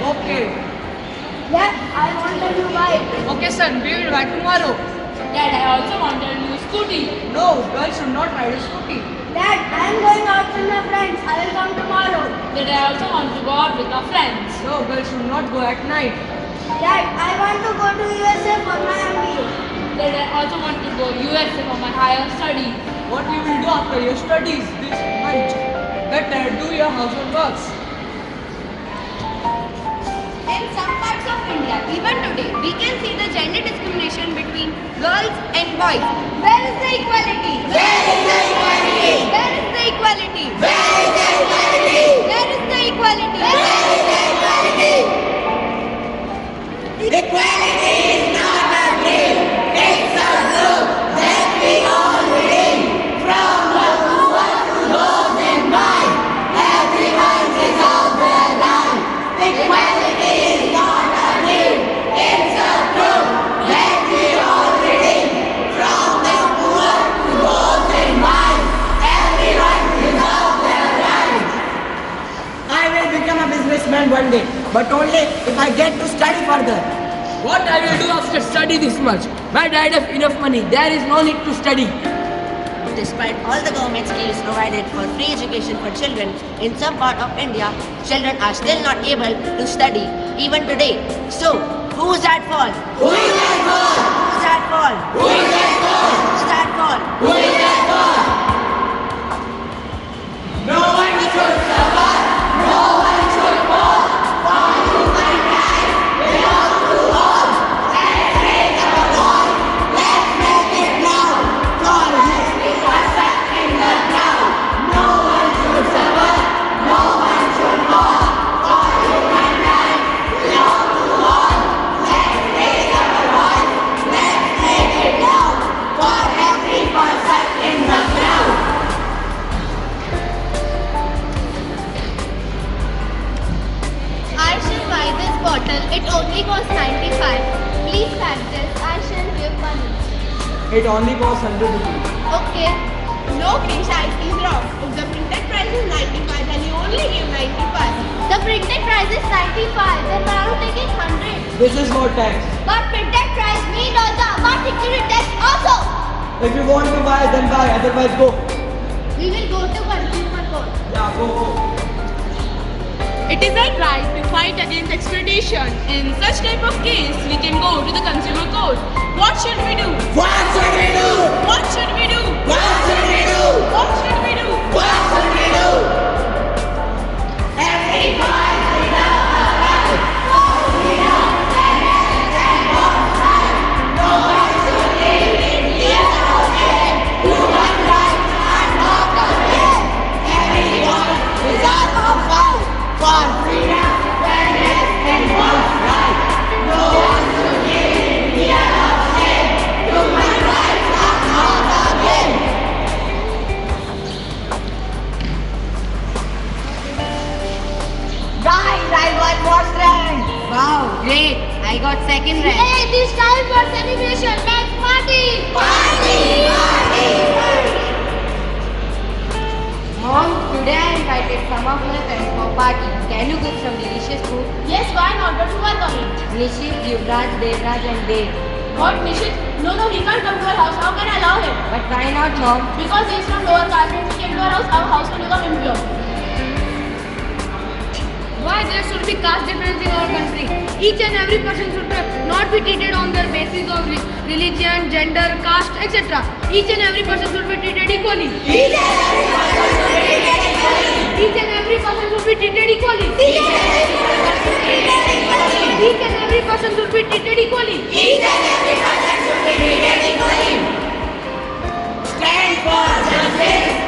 Okay. Dad, I want a new bike. Okay, son, we will ride tomorrow. Dad, I also want a new scooty. No, girls should not ride a scooty. Dad, I am going out with my friends. I will come tomorrow. Dad, I also want to go out with our friends. No, girls should not go at night. Dad, I want to go to USA for my MBA. Dad, I also want to go USA for my higher studies. What you will do after your studies this month? Better do your household works. In some parts of India, even today, we can see the gender discrimination between girls and boys. Where is the equality? Where is the equality? Where is the equality? Where is the equality? Where is the equality? Where is the equality? Equality is not a dream, it's a group that we all believe. From the poor to those in mind, everyone deserves their right. Equality is not a dream, it's a group that we all believe. From the poor to those in mind, everyone deserves their right. I will become a businessman one day, but only if I get to study further. What I will do after study this much? My dad have enough money. There is no need to study. Despite all the government schemes provided for free education for children, in some part of India, children are still not able to study, even today. So, who's at fault? Who is at fault? Who's at fault? Who is at fault? Who's at fault? Who is at fault? No one should suffer. No one should fall. For human rights belong to all. Let's raise our voice. Let's make it loud. God has been perfect in the ground. No one should suffer. No one should fall. For human rights belong to all. Let's raise our voice. Let's make it loud. For every person in the crowd. I shall buy this bottle. It only costs 95. Please pack this. I shall give money. It only costs 100 rupees. Okay. No, Krisha, it is wrong. If the printed price is 95, then you only give 95. The printed price is 95, then why are you taking 100? This is no tax. But printed price means also about included tax also. If you want to buy, then buy. Otherwise, go. We will go to consumer court. Yeah, go. It is our right to fight against exploitation. In such type of case, we can go to the consumer court. What should we do? What should we do? What should we do? What should we do? What should we do? What should we do? Everyone deserves a right. For freedom, fairness, and what's right. No one should live in fear or shame. Human rights are not a game. Everyone deserves a fight. For freedom, fairness, and what's right. No one should live in fear or shame. Human rights are not a game. Guys, I got first rank. Wow, great! I got second rank. Hey, this time for celebration. Let's party! Party, party, party. Mom, today I invited some of my friends for party. Can you cook some delicious food? Yes, why not? But who are coming? Nishit, Yuvraj, Devraj and Dev. What, Nishit? No, he can't come to our house. How can I allow him? But why not, Mom? Because he is from lower caste. If he came to our house will become impure. Why there should be caste difference in our country? Each and every person should not be treated on their basis of religion, gender, caste, etc. Each and every person should be treated equally. Each and every person should be treated equally. Each and every person should be treated equally. Each and every person should be treated equally. Each and every person should be treated equally. Each and every person should be treated equally. Stand for justice.